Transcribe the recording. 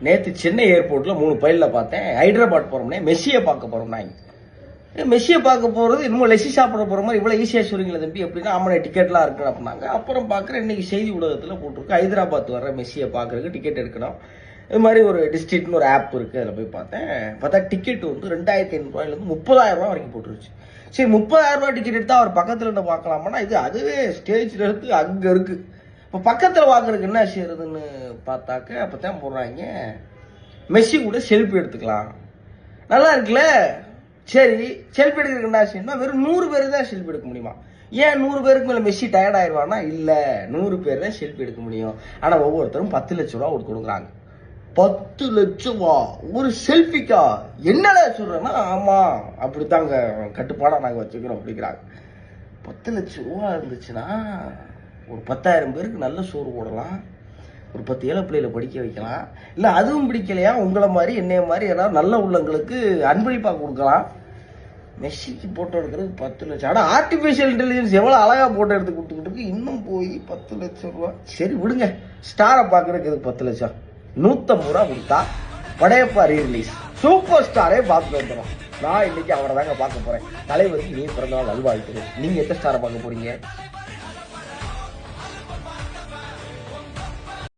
நேற்று சென்னை ஏர்போர்ட்டில் 3 பைலில் பார்த்தேன். ஹைதராபாத் போகிறோம்னே மெஸ்ஸியை பார்க்க போகிறோம். மெஸ்ஸியை பார்க்க போகிறது இன்னும் லெஸ்ஸி சாப்பிட போகிற மாதிரி இவ்வளோ ஈஸியாக சொல்லுங்களா தம்பி எப்படின்னா ஆமாம் டிக்கெட்லாம் இருக்குது அப்படின்னாங்க. அப்புறம் பார்க்குறேன் இன்றைக்கி செய்தி ஊடகத்தில் போட்டிருக்கு ஹைதராபாத் வர மெஸ்ஸியை பார்க்குறதுக்கு டிக்கெட் எடுக்கணும். இது மாதிரி ஒரு டிஸ்ட்ரிக்ட்னு ஒரு ஆப் இருக்குது. அதில் போய் பார்த்தா டிக்கெட் வந்து 2500 30,000 வரைக்கும் போட்டுருச்சு. சரி 30,000 டிக்கெட் எடுத்தால் அவர் பக்கத்தில் இருந்து பார்க்கலாமான்னா அதுவே ஸ்டேஜில் இருந்து அங்கே இருக்குது. இப்போ பக்கத்தில் பார்க்குறதுக்கு என்ன செய்யறதுன்னு பார்த்தாக்க அப்போ தான் போடுறாங்க மெஸ்ஸி கூட செல்ஃபி எடுத்துக்கலாம். நல்லா இருக்குல்ல. சரி செல்ஃபி எடுக்கிறதுக்கு என்ன செய்யணும்னா வெறும் 100 பேர் தான் செல்ஃபி எடுக்க முடியுமா? ஏன் 100 பேருக்கு மேலே மெஸ்ஸி டயர்ட் ஆயிடுவானா? இல்லை 100 பேர் தான் செல்ஃபி எடுக்க முடியும். ஆனால் ஒவ்வொருத்தரும் 10 லட்சம் ரூபா கொடுக்குறாங்க. 10 லட்சம் ரூபா ஒரு செல்ஃபிக்கா? என்னடா சொல்றேன்னா ஆமாம் அப்படித்தாங்க கட்டுப்பாடாக நாங்கள் வச்சுக்கிறோம் அப்படிங்கிறாங்க. 10 லட்சம் ரூபா இருந்துச்சுன்னா ஒரு 10,000 பேருக்கு நல்ல சோறு போடலாம். ஒரு 10 ஏழை பிள்ளைகளை படிக்க வைக்கலாம். இல்லை அதுவும் பிடிக்கலையா உங்களை மாதிரி என்னைய மாதிரி ஏதாவது நல்ல உள்ளங்களுக்கு அன்பளிப்பாக கொடுக்கலாம். மெஸ்ஸிக்கு போட்டோ எடுக்கிறது 10 லட்சம். ஆனால் ஆர்டிஃபிஷியல் இன்டெலிஜென்ஸ் எவ்வளோ அழகாக போட்டோ எடுத்து கொடுத்துக்கிட்டு இருக்கு. இன்னும் போய் 10 லட்சம் ரூபா. சரி விடுங்க. ஸ்டாரை பார்க்குறதுக்கு 10 லட்சம் 150 ரூபா கொடுத்தா படையப்பா ரீரிலீஸ் சூப்பர் ஸ்டாரே பார்த்து வந்துடும். நான் இன்னைக்கு அவரை தாங்க பார்க்க போகிறேன். தலைவருக்கு நீ பிறந்தநாள் நல்வாழ்த்துறேன். நீங்கள் எந்த ஸ்டாரை பார்க்க போகிறீங்க?